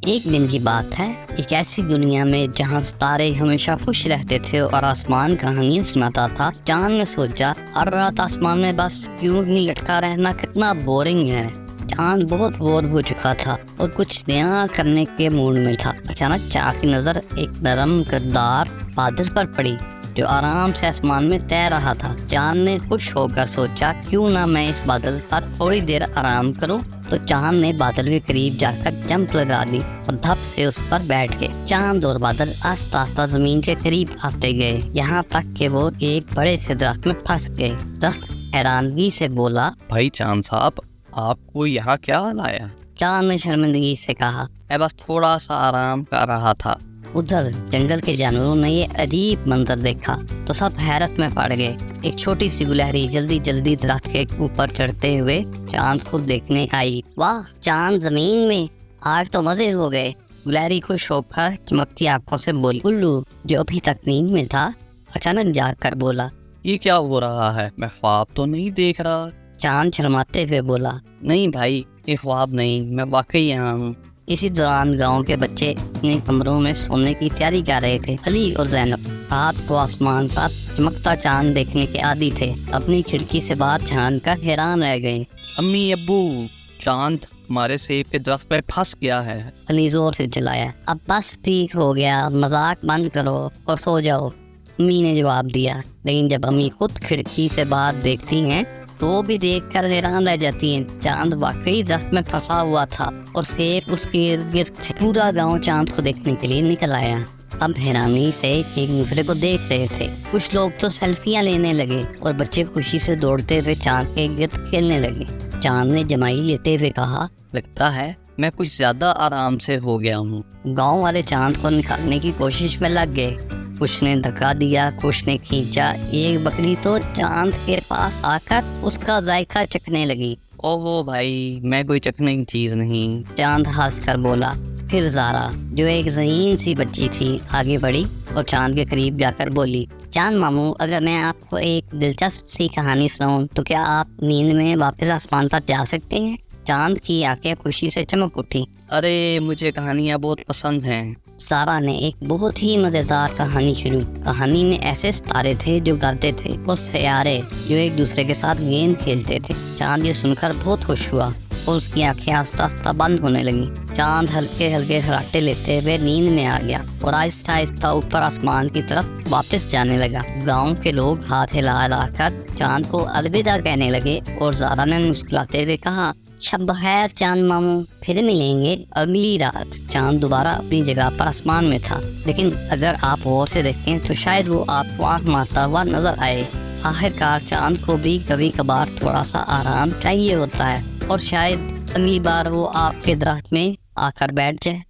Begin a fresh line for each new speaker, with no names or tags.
ایک دن کی بات ہے، ایک ایسی دنیا میں جہاں ستارے ہمیشہ خوش رہتے تھے اور آسمان کہانیاں سناتا تھا۔ چاند نے سوچا، ہر رات آسمان میں بس کیوں ہی لٹکا رہنا کتنا بورنگ ہے۔ چاند بہت بور ہو چکا تھا اور کچھ نیا کرنے کے موڈ میں تھا۔ اچانک چاند کی نظر ایک نرم قدار بادل پر پڑی جو آرام سے آسمان میں تیر رہا تھا۔ چاند نے خوش ہو کر سوچا، کیوں نہ میں اس بادل پر تھوڑی دیر آرام کروں۔ تو چاند نے بادل کے قریب جا کر جمپ لگا دی اور دھپ سے اس پر بیٹھ گئے۔ چاند اور بادل آہستہ آہستہ زمین کے قریب آتے گئے، یہاں تک کہ وہ ایک بڑے سے درخت میں پھنس گئے۔ درخت حیرانگی سے بولا،
بھائی چاند صاحب، آپ کو یہاں کیا لایا؟
چاند نے شرمندگی سے کہا،
میں بس تھوڑا سا آرام کر رہا تھا۔
ادھر جنگل کے جانوروں نے یہ عجیب منظر دیکھا تو سب حیرت میں پڑ گئے۔ ایک چھوٹی سی گلہری جلدی جلدی درخت کے اوپر چڑھتے ہوئے چاند کو دیکھنے آئی۔ واہ، چاند زمین میں، آج تو مزے ہو گئے۔ گلہری خوش ہو کر چمکتی آنکھوں سے بولی۔ الو جو ابھی تک نیند میں تھا اچانک جاگ کر بولا،
یہ کیا ہو رہا ہے؟ میں خواب تو نہیں دیکھ رہا۔
چاند شرماتے ہوئے بولا،
نہیں بھائی، یہ خواب نہیں، میں واقعی یہاں ہوں۔
اسی دوران گاؤں کے بچے اپنے کمروں میں سونے کی تیاری کر رہے تھے۔ علی اور زینب رات کو آسمان پر چمکتا چاند دیکھنے کے عادی تھے، اپنی کھڑکی سے باہر جھانک کر حیران رہ گئے۔
امی ابو، چاند ہمارے سیب کے درخت پہ پھنس گیا ہے۔
علی زور سے چلایا، اب بس ٹھیک ہو گیا، مذاق بند کرو اور سو جاؤ، امی نے جواب دیا۔ لیکن جب امی خود کھڑکی سے باہر دیکھتی ہیں تو وہ بھی دیکھ کر حیران رہ جاتی ہیں۔ چاند واقعی درخت میں پھنسا ہوا تھا اور سیب اس کے ارد گرد تھے۔ پورا گاؤں چاند کو دیکھنے کے لیے نکل آیا۔ اب حیرانی سے ایک دوسرے کو دیکھ رہے تھے۔ کچھ لوگ تو سیلفیاں لینے لگے اور بچے خوشی سے دوڑتے ہوئے چاند کے گرد کھیلنے لگے۔ چاند نے جمائی لیتے ہوئے کہا،
لگتا ہے میں کچھ زیادہ آرام سے ہو گیا ہوں۔
گاؤں والے چاند کو نکالنے کی کوشش میں لگ گئے۔ کچھ نے دھکا دیا، کچھ نے کھینچا۔ ایک بکری تو چاند کے پاس آ کر اس کا ذائقہ چکھنے لگی۔
اوہ بھائی، میں کوئی چکھنے کی چیز نہیں۔
چاند ہنس کر بولا۔ پھر زارا جو ایک ذہین سی بچی تھی آگے بڑھی اور چاند کے قریب جا کر بولی، چاند ماموں، اگر میں آپ کو ایک دلچسپ سی کہانی سناؤں تو کیا آپ نیند میں واپس آسمان پر جا سکتے ہیں؟ چاند کی آنکھیں خوشی سے چمک اٹھی۔
ارے مجھے کہانیاں بہت پسند ہیں۔
سارا نے ایک بہت ہی مزیدار کہانی شروع۔ کہانی میں ایسے ستارے تھے جو گاتے تھے اور سیارے جو ایک دوسرے کے ساتھ گیند کھیلتے تھے۔ چاند یہ سن کر بہت خوش ہوا اور اس کی آنکھیں آہستہ آہستہ بند ہونے لگیں۔ چاند ہلکے ہلکے خراٹے لیتے ہوئے نیند میں آ گیا اور آہستہ آہستہ اوپر آسمان کی طرف واپس جانے لگا۔ گاؤں کے لوگ ہاتھ ہلا ہلا کر چاند کو الوداع کہنے لگے اور زارا نے مسکراتے ہوئے کہا، شب بخیر چاند ماموں، پھر ملیں گے۔ اگلی رات چاند دوبارہ اپنی جگہ پر آسمان میں تھا، لیکن اگر آپ غور سے دیکھیں تو شاید وہ آپ کو آنکھ مارتا ہوا نظر آئے۔ آخرکار چاند کو بھی کبھی کبھار تھوڑا سا آرام چاہیے ہوتا ہے اور شاید اگلی بار وہ آپ کے درخت میں آ کر بیٹھ جائے۔